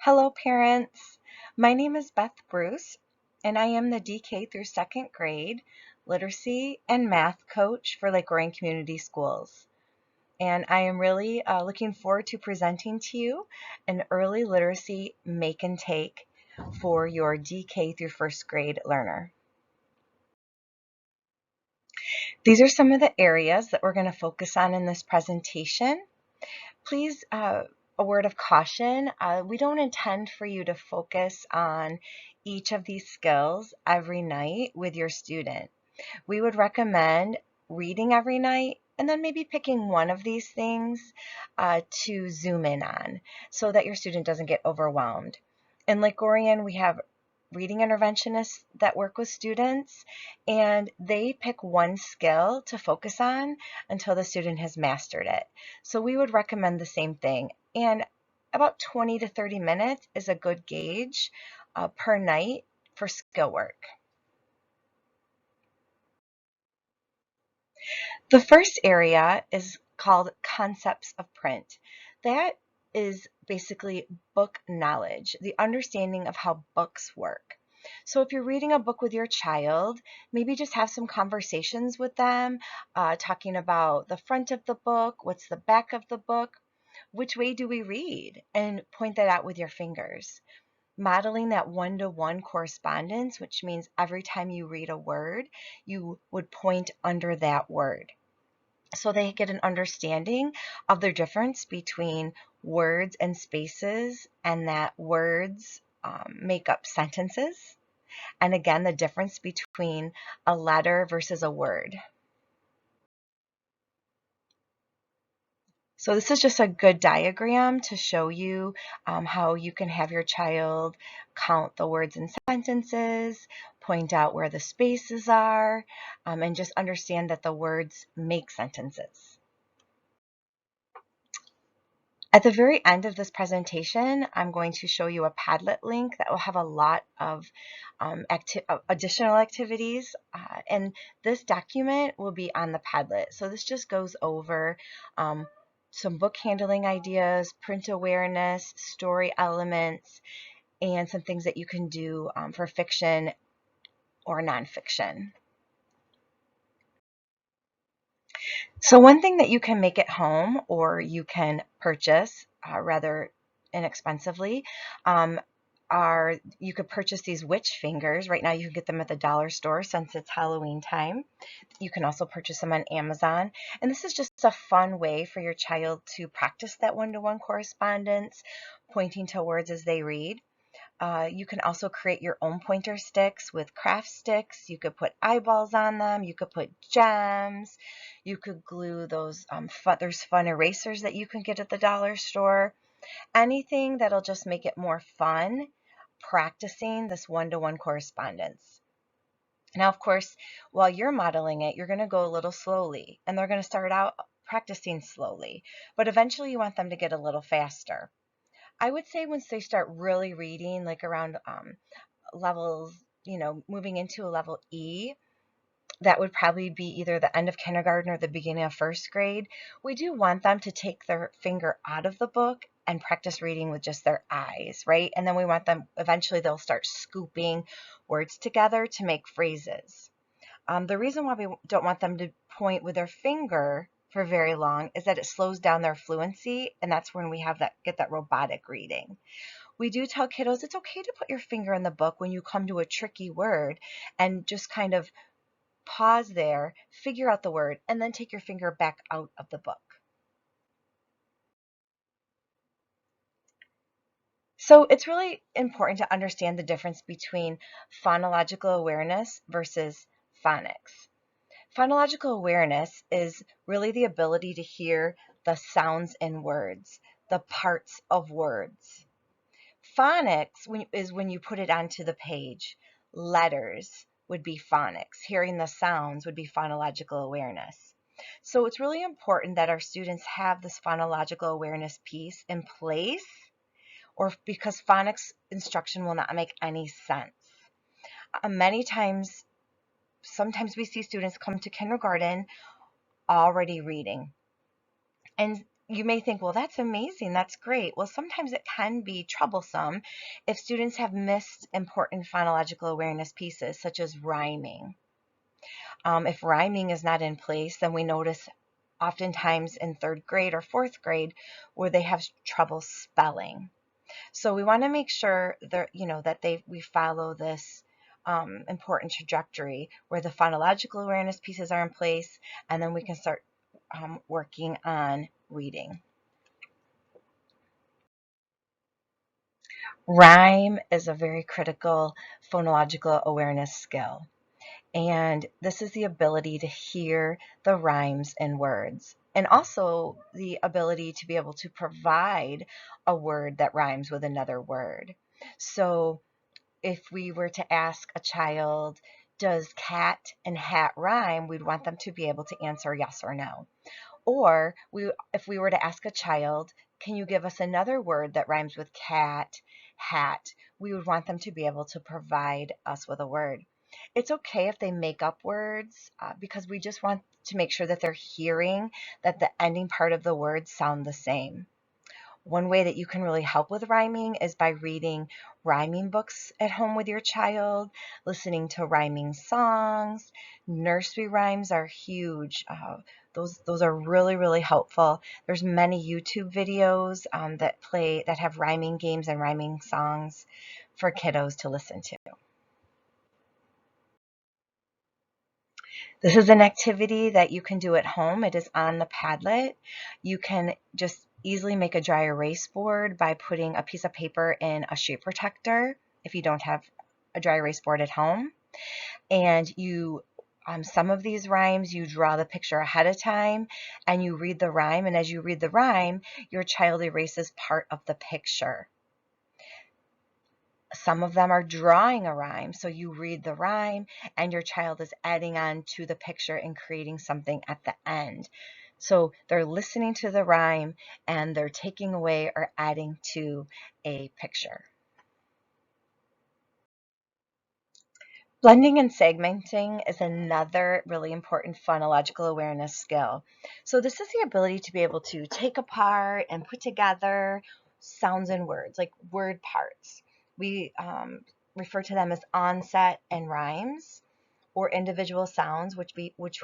Hello, parents. My name is Beth Bruce, and I am the DK through second grade literacy and math coach for Lake Orion Community Schools. And I am really looking forward to presenting to you an early literacy make and take for your DK through first grade learner. These are some of the areas that we're going to focus on in this presentation. Please, a word of caution, we don't intend for you to focus on each of these skills every night with your student. We would recommend reading every night and then maybe picking one of these things to zoom in on so that your student doesn't get overwhelmed. In Lake Orion, we have reading interventionists that work with students, and they pick one skill to focus on until the student has mastered it. So we would recommend the same thing. And about 20 to 30 minutes is a good gauge per night for skill work. The first area is called concepts of print. That is basically book knowledge, the understanding of how books work. So if you're reading a book with your child, maybe just have some conversations with them, talking about the front of the book, what's the back of the book, which way do we read, and point that out with your fingers. Modeling that one-to-one correspondence, which means every time you read a word, you would point under that word, so they get an understanding of the difference between words and spaces, and that words make up sentences. And again, the difference between a letter versus a word. So this is just a good diagram to show you how you can have your child count the words in sentences, point out where the spaces are, and just understand that the words make sentences. At the very end of this presentation, I'm going to show you a Padlet link that will have a lot of additional activities, and this document will be on the Padlet. So this just goes over some book handling ideas, print awareness, story elements, and some things that you can do for fiction or nonfiction. So one thing that you can make at home, or you can purchase rather inexpensively, are you could purchase these witch fingers. Right now you can get them at the dollar store since it's Halloween time. You can also purchase them on Amazon. And this is just a fun way for your child to practice that one-to-one correspondence, pointing to words as they read. You can also create your own pointer sticks with craft sticks. You could put eyeballs on them. You could put gems. You could glue those, there's fun erasers that you can get at the dollar store. Anything that'll just make it more fun practicing this one-to-one correspondence. Now, of course, while you're modeling it, you're going to go a little slowly, and they're going to start out practicing slowly, but eventually you want them to get a little faster. I would say once they start really reading, like around levels, moving into a level E, that would probably be either the end of kindergarten or the beginning of first grade. We do want them to take their finger out of the book and practice reading with just their eyes, right? And then we want them, eventually they'll start scooping words together to make phrases. The reason why we don't want them to point with their finger for very long is that it slows down their fluency, and that's when we get that robotic reading. We do tell kiddos it's okay to put your finger in the book when you come to a tricky word and just kind of pause there, figure out the word, and then take your finger back out of the book. So it's really important to understand the difference between phonological awareness versus phonics. Phonological awareness is really the ability to hear the sounds in words, the parts of words. Phonics is when you put it onto the page. Letters would be phonics. Hearing the sounds would be phonological awareness. So it's really important that our students have this phonological awareness piece in place, or because phonics instruction will not make any sense. Many times, sometimes we see students come to kindergarten already reading. And you may think, well, that's amazing, that's great. Well, sometimes it can be troublesome if students have missed important phonological awareness pieces, such as rhyming. If rhyming is not in place, then we notice oftentimes in third grade or fourth grade where they have trouble spelling. So we want to make sure that we follow this important trajectory where the phonological awareness pieces are in place, and then we can start working on reading. Rhyme is a very critical phonological awareness skill. And this is the ability to hear the rhymes in words, and also the ability to be able to provide a word that rhymes with another word. So if we were to ask a child, does cat and hat rhyme? We'd want them to be able to answer yes or no. Or if we were to ask a child, can you give us another word that rhymes with cat, hat? We would want them to be able to provide us with a word. It's okay if they make up words because we just want to make sure that they're hearing that the ending part of the words sound the same. One way that you can really help with rhyming is by reading rhyming books at home with your child, listening to rhyming songs. Nursery rhymes are huge. Those are really, really helpful. There's many YouTube videos that have rhyming games and rhyming songs for kiddos to listen to. This is an activity that you can do at home. It is on the Padlet. You can just easily make a dry erase board by putting a piece of paper in a sheet protector if you don't have a dry erase board at home. And some of these rhymes, you draw the picture ahead of time and you read the rhyme. And as you read the rhyme, your child erases part of the picture. Some of them are drawing a rhyme, so you read the rhyme and your child is adding on to the picture and creating something at the end. So they're listening to the rhyme and they're taking away or adding to a picture. Blending and segmenting is another really important phonological awareness skill. So this is the ability to be able to take apart and put together sounds and words, like word parts. We refer to them as onset and rhymes, or individual sounds, which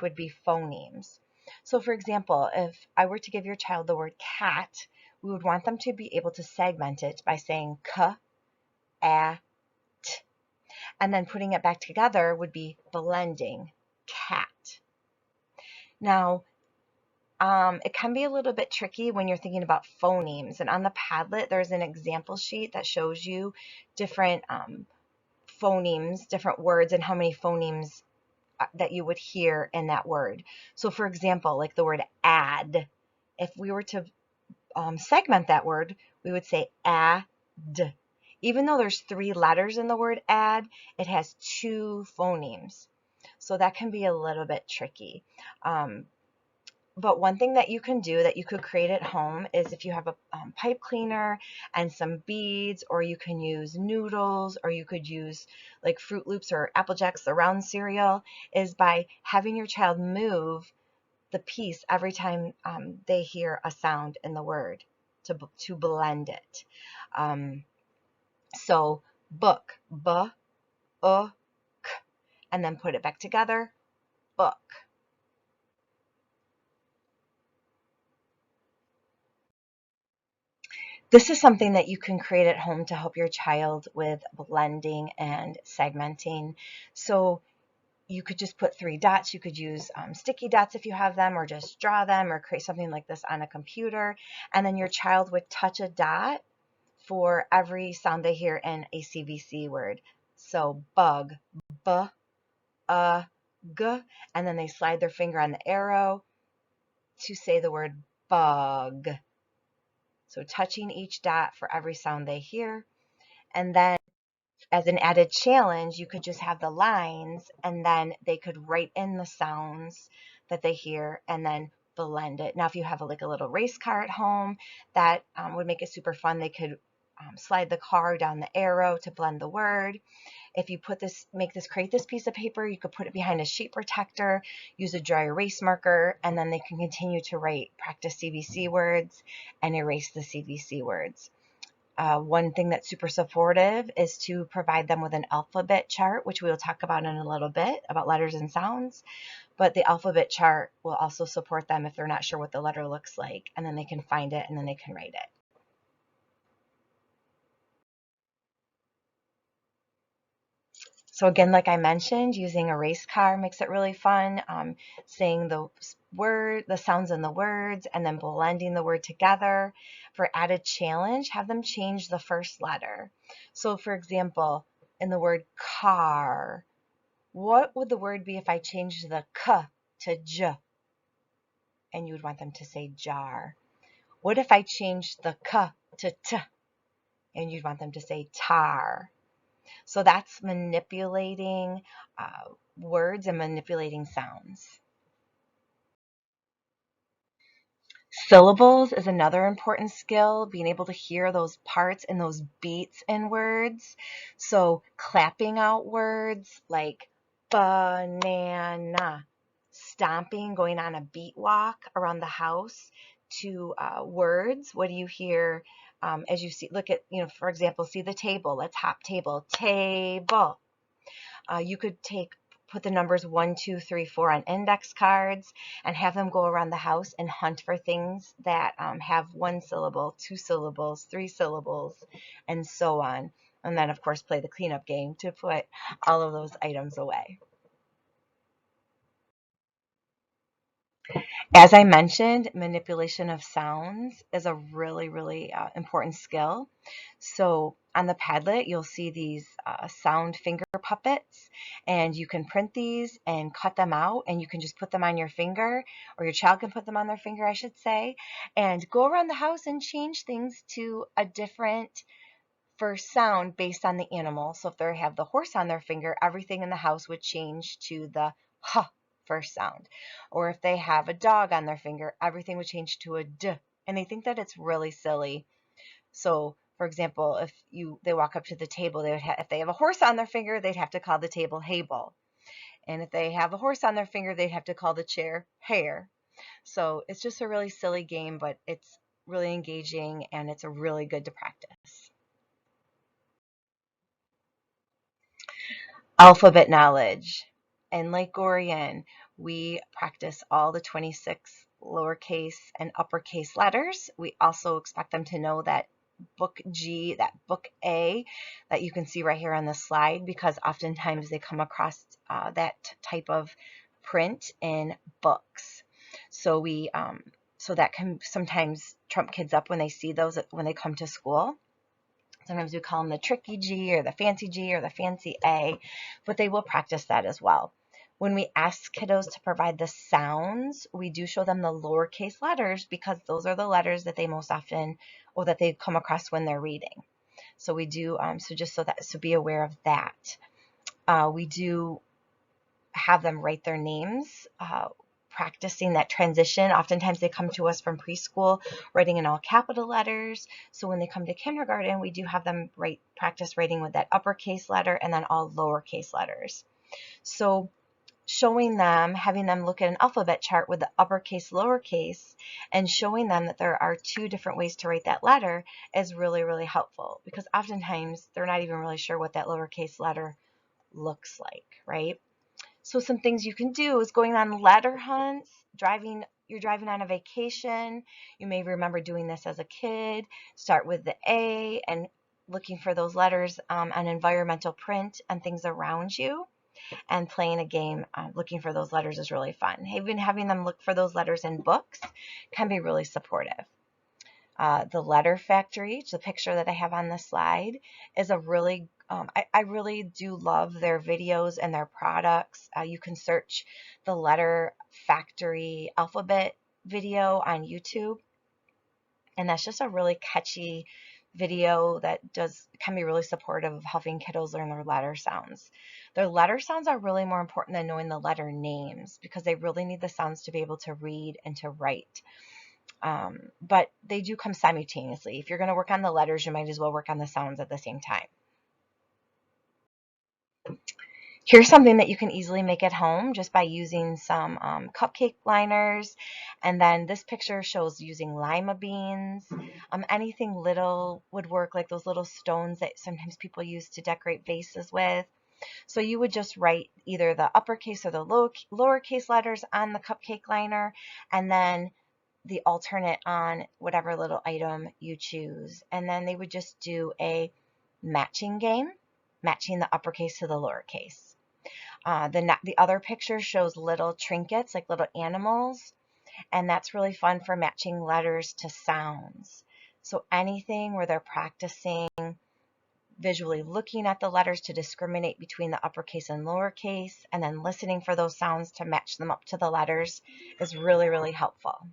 would be phonemes. So for example, if I were to give your child the word cat, we would want them to be able to segment it by saying k, a, t, and then putting it back together would be blending, cat. Now, it can be a little bit tricky when you're thinking about phonemes. And on the Padlet, there's an example sheet that shows you different phonemes, different words, and how many phonemes that you would hear in that word. So for example, like the word add, if we were to segment that word, we would say add. Even though there's 3 letters in the word add, it has 2 phonemes. So that can be a little bit tricky. But one thing that you can do that you could create at home is if you have a pipe cleaner and some beads, or you can use noodles, or you could use like Fruit Loops or Apple Jacks, the round cereal, is by having your child move the piece every time they hear a sound in the word to blend it. So book, b, k, and then put it back together, book. This is something that you can create at home to help your child with blending and segmenting. So you could just put 3 dots. You could use sticky dots if you have them, or just draw them, or create something like this on a computer. And then your child would touch a dot for every sound they hear in a CVC word. So bug, b, g, and then they slide their finger on the arrow to say the word bug. So touching each dot for every sound they hear. And then as an added challenge, you could just have the lines and then they could write in the sounds that they hear and then blend it. Now, if you have like a little race car at home, that would make it super fun. They could slide the car down the arrow to blend the word. If you create this piece of paper, you could put it behind a sheet protector, use a dry erase marker, and then they can continue to practice CVC words and erase the CVC words. One thing that's super supportive is to provide them with an alphabet chart, which we will talk about in a little bit, about letters and sounds. But the alphabet chart will also support them if they're not sure what the letter looks like, and then they can find it and then they can write it. So again, like I mentioned, using a race car makes it really fun. Saying the sounds in the words, and then blending the word together. For added challenge, have them change the first letter. So for example, in the word car, what would the word be if I changed the k to j? And you would want them to say jar. What if I changed the k to t? And you'd want them to say tar. So that's manipulating words and manipulating sounds. Syllables is another important skill, being able to hear those parts and those beats in words. So clapping out words like banana, stomping, going on a beat walk around the house to words. What do you hear as you see? Look at, for example, see the table. Let's hop table, table. You could put the numbers 1, 2, 3, 4 on index cards and have them go around the house and hunt for things that have 1 syllable, 2 syllables, 3 syllables, and so on. And then, of course, play the cleanup game to put all of those items away. As I mentioned, manipulation of sounds is a really, really important skill. So on the Padlet, you'll see these sound finger puppets, and you can print these and cut them out, and you can just put them on your finger, or your child can put them on their finger, I should say, and go around the house and change things to a different first sound based on the animal. So if they have the horse on their finger, everything in the house would change to the h first sound. Or if they have a dog on their finger, everything would change to a d. And they think that it's really silly. So for example, if they walk up to the table, if they have a horse on their finger, they'd have to call the table Hable. And if they have a horse on their finger, they'd have to call the chair Hare. So it's just a really silly game, but it's really engaging and it's a really good to practice. Alphabet knowledge. In Lake Orion, we practice all the 26 lowercase and uppercase letters. We also expect them to know that book G, that book A that you can see right here on the slide, because oftentimes they come across that type of print in books. So so that can sometimes trump kids up when they see those when they come to school. Sometimes we call them the tricky G or the fancy A, but they will practice that as well. When we ask kiddos to provide the sounds, we do show them the lowercase letters because those are the letters that they most often, or that they come across when they're reading. So we do, so be aware of that. We do have them write their names, practicing that transition. Oftentimes they come to us from preschool writing in all capital letters. So when they come to kindergarten, we do have them practice writing with that uppercase letter and then all lowercase letters. So showing them, having them look at an alphabet chart with the uppercase, lowercase, and showing them that there are 2 different ways to write that letter is really, really helpful, because oftentimes they're not even really sure what that lowercase letter looks like, right? So some things you can do is going on letter hunts, you're driving on a vacation. You may remember doing this as a kid. Start with the A and looking for those letters on environmental print and things around you, and playing a game looking for those letters is really fun. Even having them look for those letters in books can be really supportive. The Letter Factory, the picture that I have on the slide, is a really, I really do love their videos and their products. You can search the Letter Factory alphabet video on YouTube, and that's just a really catchy video that can be really supportive of helping kiddos learn their letter sounds. Their letter sounds are really more important than knowing the letter names, because they really need the sounds to be able to read and to write. But they do come simultaneously. If you're going to work on the letters, you might as well work on the sounds at the same time. Here's something that you can easily make at home just by using some cupcake liners. And then this picture shows using lima beans. Anything little would work, like those little stones that sometimes people use to decorate vases with. So you would just write either the uppercase or the lowercase letters on the cupcake liner, and then the alternate on whatever little item you choose. And then they would just do a matching game, matching the uppercase to the lowercase. The other picture shows little trinkets, like little animals, and that's really fun for matching letters to sounds. So anything where they're practicing visually looking at the letters to discriminate between the uppercase and lowercase, and then listening for those sounds to match them up to the letters is really, really helpful.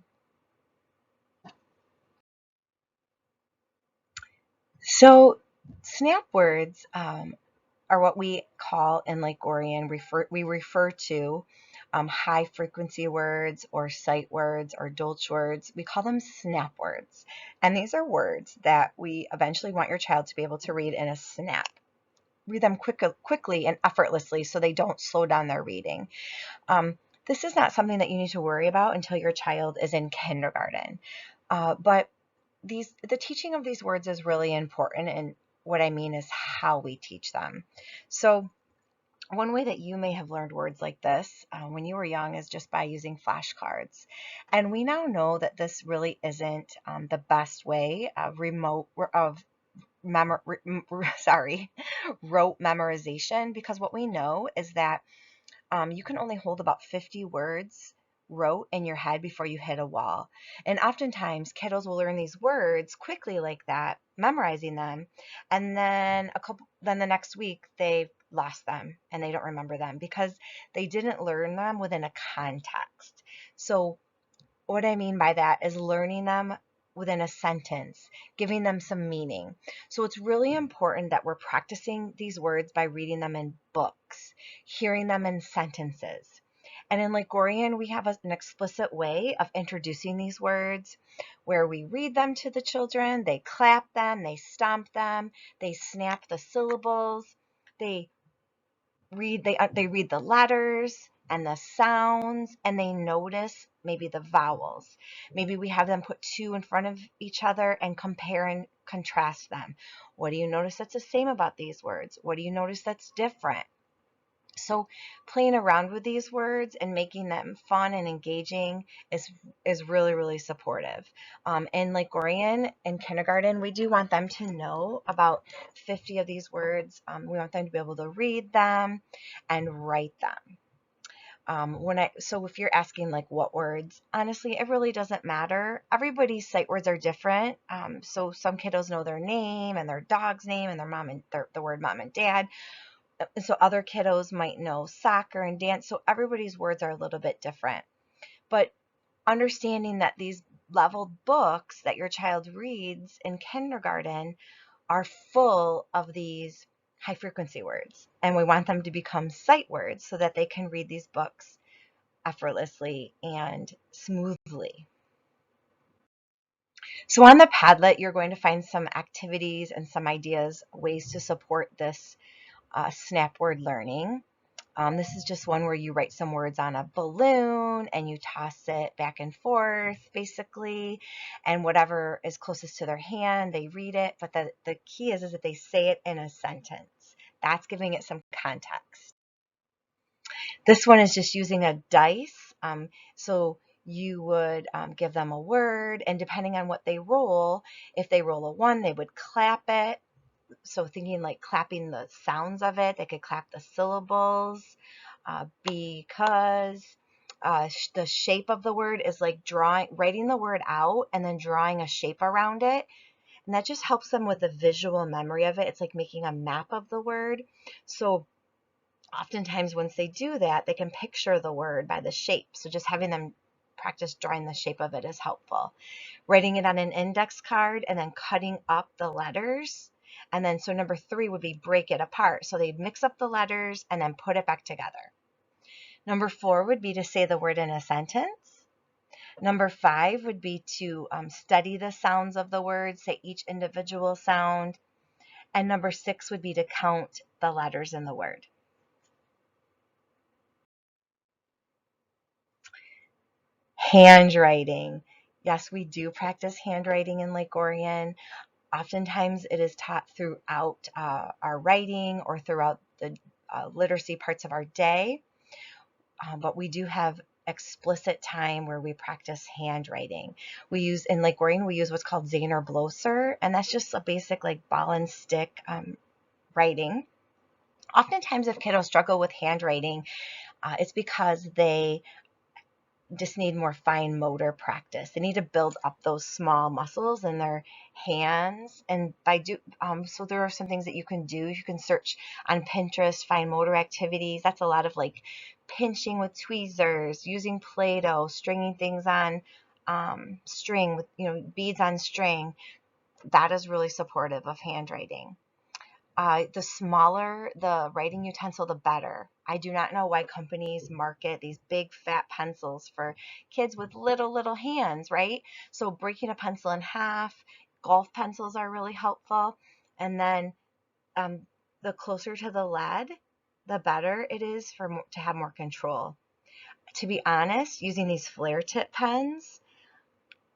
So snap words are what we call in Lake Orion, we refer to high frequency words or sight words or dolch words. We call them snap words. And these are words that we eventually want your child to be able to read in a snap. Read them quickly and effortlessly so they don't slow down their reading. This is not something that you need to worry about until your child is in kindergarten. But the teaching of these words is really important, and what I mean is how we teach them. So one way that you may have learned words like this when you were young is just by using flashcards. And we now know that this really isn't the best way of rote memorization, because what we know is that you can only hold about 50 words rote in your head before you hit a wall. And oftentimes kiddos will learn these words quickly like that, memorizing them, and then the next week they've lost them and they don't remember them because they didn't learn them within a context. So what I mean by that is learning them within a sentence, giving them some meaning. So it's really important that we're practicing these words by reading them in books, hearing them in sentences. And in Lake Orion, we have an explicit way of introducing these words where we read them to the children, they clap them, they stomp them, they snap the syllables, they they read the letters and the sounds, and they notice maybe the vowels. Maybe we have them put two in front of each other and compare and contrast them. What do you notice that's the same about these words? What do you notice that's different? So playing around with these words and making them fun and engaging is really, really supportive. In Lake Orion in kindergarten, we do want them to know about 50 of these words. We want them to be able to read them and write them. So if you're asking like what words, honestly, it really doesn't matter. Everybody's sight words are different. So some kiddos know their name and their dog's name and the word mom and dad. So other kiddos might know soccer and dance. So everybody's words are a little bit different. But understanding that these leveled books that your child reads in kindergarten are full of these high frequency words. And we want them to become sight words so that they can read these books effortlessly and smoothly. So on the Padlet, you're going to find some activities and some ideas, ways to support this snap word learning. This is just one where you write some words on a balloon and you toss it back and forth, basically, and whatever is closest to their hand, they read it. But the key is that they say it in a sentence. That's giving it some context. This one is just using a dice. So you would give them a word, and depending on what they roll, if they roll a 1, they would clap it. So thinking like clapping the sounds of it, they could clap the syllables, because the shape of the word is like writing the word out and then drawing a shape around it. And that just helps them with the visual memory of it. It's like making a map of the word. So oftentimes once they do that, they can picture the word by the shape. So just having them practice drawing the shape of it is helpful. Writing it on an index card and then cutting up the letters. And then so number 3 would be break it apart. So they mix up the letters and then put it back together. Number 4 would be to say the word in a sentence. Number 5 would be to study the sounds of the words, say each individual sound. And number 6 would be to count the letters in the word. Handwriting. Yes, we do practice handwriting in Lake Orion. Oftentimes it is taught throughout our writing or throughout the literacy parts of our day, but we do have explicit time where we practice handwriting. We use, in Lake Orion, we use what's called Zahner Blosser, and that's just a basic like ball and stick writing. Oftentimes if kiddos struggle with handwriting, it's because they just need more fine motor practice. They need to build up those small muscles in their hands. And so there are some things that you can do. You can search on Pinterest, fine motor activities. That's a lot of like pinching with tweezers, using Play-Doh, stringing things on string with, beads on string. That is really supportive of handwriting. The smaller the writing utensil, the better. I do not know why companies market these big fat pencils for kids with little hands, right? So breaking a pencil in half, golf pencils are really helpful. And then um, the closer to the lead, the better it is to have more control. To be honest, using these flare tip pens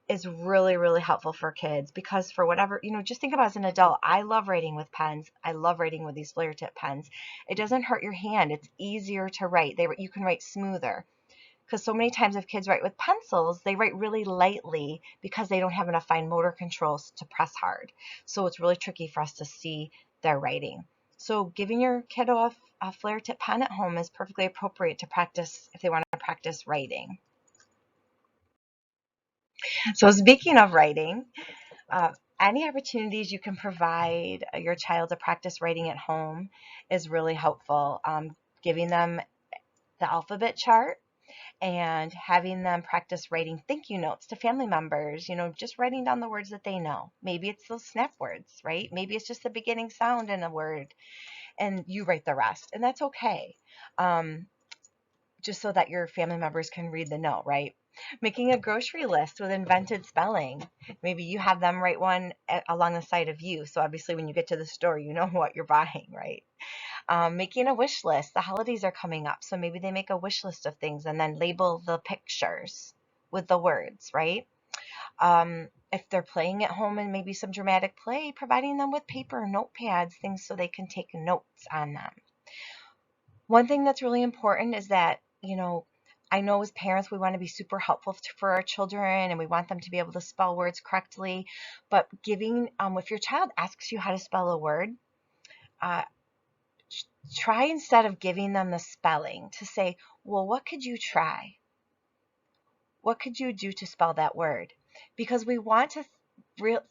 is really helpful for kids because for whatever, just think about as an adult, I love writing with pens. I love writing with these flare tip pens. It doesn't hurt your hand. It's easier to write. You can write smoother because so many times if kids write with pencils, they write really lightly because they don't have enough fine motor controls to press hard. So it's really tricky for us to see their writing. So giving your kiddo a flare tip pen at home is perfectly appropriate to practice if they want to practice writing. So speaking of writing, Uh, any opportunities you can provide your child to practice writing at home is really helpful. Giving them the alphabet chart and having them practice writing thank you notes to family members, just writing down the words that they know. Maybe it's those snap words, right? Maybe it's just the beginning sound in a word and you write the rest, and that's okay. Um, just so that your family members can read the note, right? Making a grocery list with invented spelling. Maybe you have them write one along the side of you. So obviously when you get to the store, you know what you're buying, right? Making a wish list. The holidays are coming up. So maybe they make a wish list of things and then label the pictures with the words, right? If they're playing at home and maybe some dramatic play, providing them with paper, notepads, things so they can take notes on them. One thing that's really important is that, I know as parents, we want to be super helpful for our children and we want them to be able to spell words correctly. But if your child asks you how to spell a word, uh, try instead of giving them the spelling to say, well, what could you try? What could you do to spell that word? Because we want to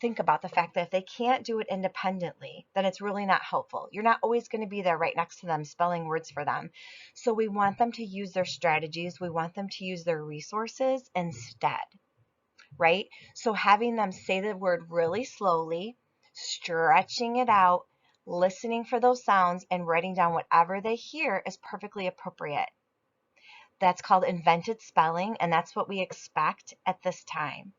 think about the fact that if they can't do it independently, then it's really not helpful. You're not always going to be there right next to them spelling words for them. So we want them to use their strategies. We want them to use their resources instead, right? So having them say the word really slowly, stretching it out, listening for those sounds, and writing down whatever they hear is perfectly appropriate. That's called invented spelling, and that's what we expect at this time.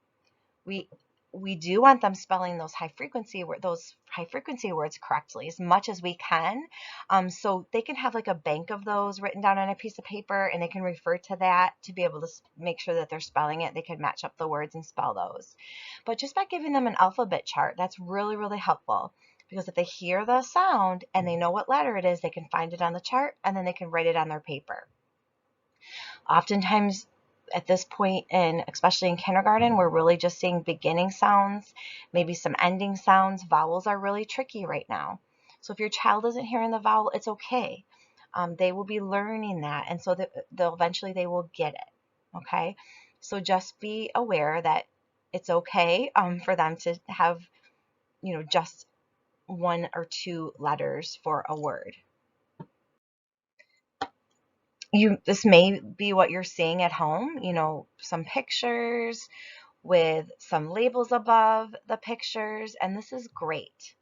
We we do want them spelling those high frequency words correctly as much as we can, so they can have like a bank of those written down on a piece of paper, and they can refer to that to be able to make sure that they're spelling it. They can match up the words and spell those. But just by giving them an alphabet chart, that's really helpful. Because if they hear the sound and they know what letter it is, they can find it on the chart and then they can write it on their paper. Oftentimes at this point, and especially in kindergarten, we're really just seeing beginning sounds, maybe some ending sounds. Vowels are really tricky right now. So if your child isn't hearing the vowel, it's okay. They will be learning that, and so that they'll eventually they will get it. Okay, so just be aware that it's okay for them to have, just one or two letters for a word. This may be what you're seeing at home, some pictures with some labels above the pictures, and this is great.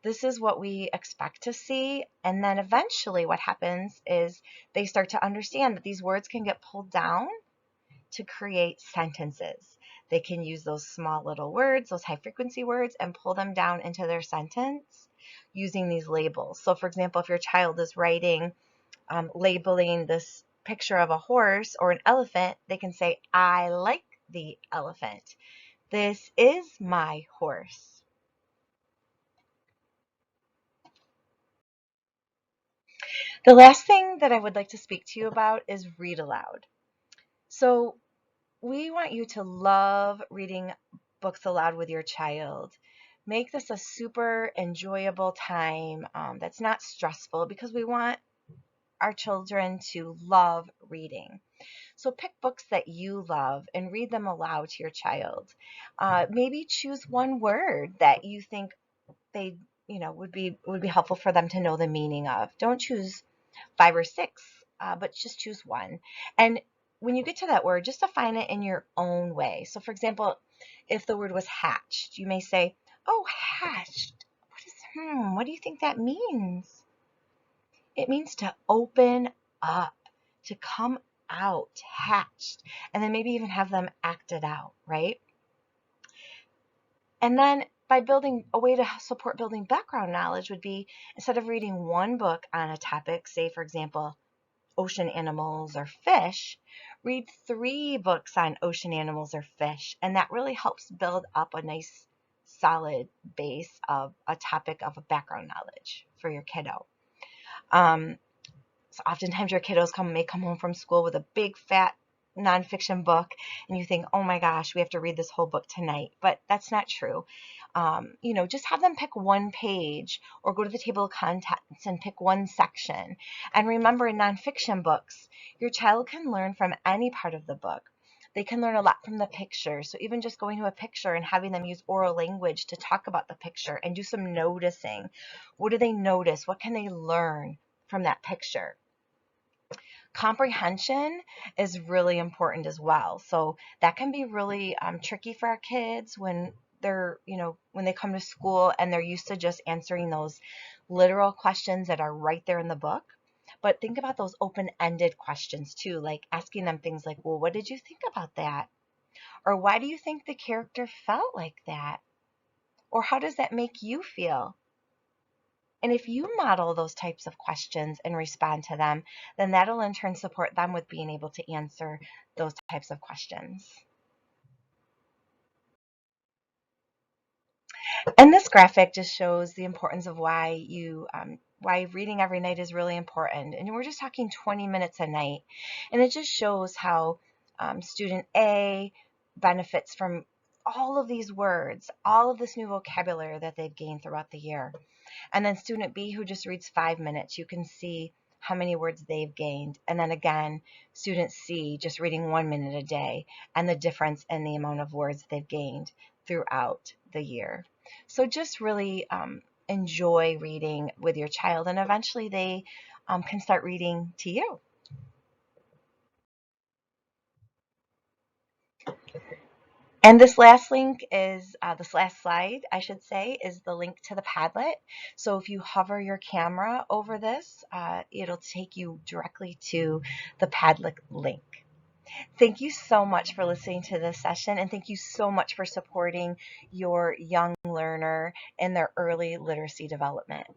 This is what we expect to see, and then eventually what happens is they start to understand that these words can get pulled down to create sentences. They can use those small little words, those high frequency words, and pull them down into their sentence using these labels. So for example, if your child is writing, labeling this picture of a horse or an elephant, they can say, I like the elephant. This is my horse. The last thing that I would like to speak to you about is read aloud. So we want you to love reading books aloud with your child. Make this a super enjoyable time that's not stressful, because we want our children to love reading. So pick books that you love and read them aloud to your child. Maybe choose one word that you think they, would be helpful for them to know the meaning of. Don't choose 5 or 6, but just choose one. And when you get to that word, just define it in your own way. So, for example, if the word was hatched, you may say, "Oh, hatched. What do you think that means?" It means to open up, to come out, hatched, and then maybe even have them act it out, right? And then by building a way to support building background knowledge would be, instead of reading one book on a topic, say for example, ocean animals or fish, read 3 books on ocean animals or fish. And that really helps build up a nice solid base of a topic of a background knowledge for your kiddo. So oftentimes your kiddos may come home from school with a big fat nonfiction book, and you think, oh my gosh, we have to read this whole book tonight. But that's not true. Just have them pick one page or go to the table of contents and pick one section. And remember, in nonfiction books, your child can learn from any part of the book. They can learn a lot from the picture. So even just going to a picture and having them use oral language to talk about the picture and do some noticing. What do they notice? What can they learn from that picture? Comprehension is really important as well. So that can be really tricky for our kids when when they come to school and they're used to just answering those literal questions that are right there in the book. But think about those open-ended questions too, like asking them things like, well, what did you think about that? Or why do you think the character felt like that? Or how does that make you feel? And if you model those types of questions and respond to them, then that'll in turn support them with being able to answer those types of questions. And this graphic just shows the importance of why reading every night is really important. And we're just talking 20 minutes a night. And it just shows how student A benefits from all of these words, all of this new vocabulary that they've gained throughout the year. And then student B, who just reads 5 minutes, you can see how many words they've gained. And then again, student C, just reading 1 minute a day, and the difference in the amount of words they've gained throughout the year. So just really enjoy reading with your child, and eventually they can start reading to you. And this last slide, I should say, is the link to the Padlet. So if you hover your camera over this, it'll take you directly to the Padlet link. Thank you so much for listening to this session, and thank you so much for supporting your young learner in their early literacy development.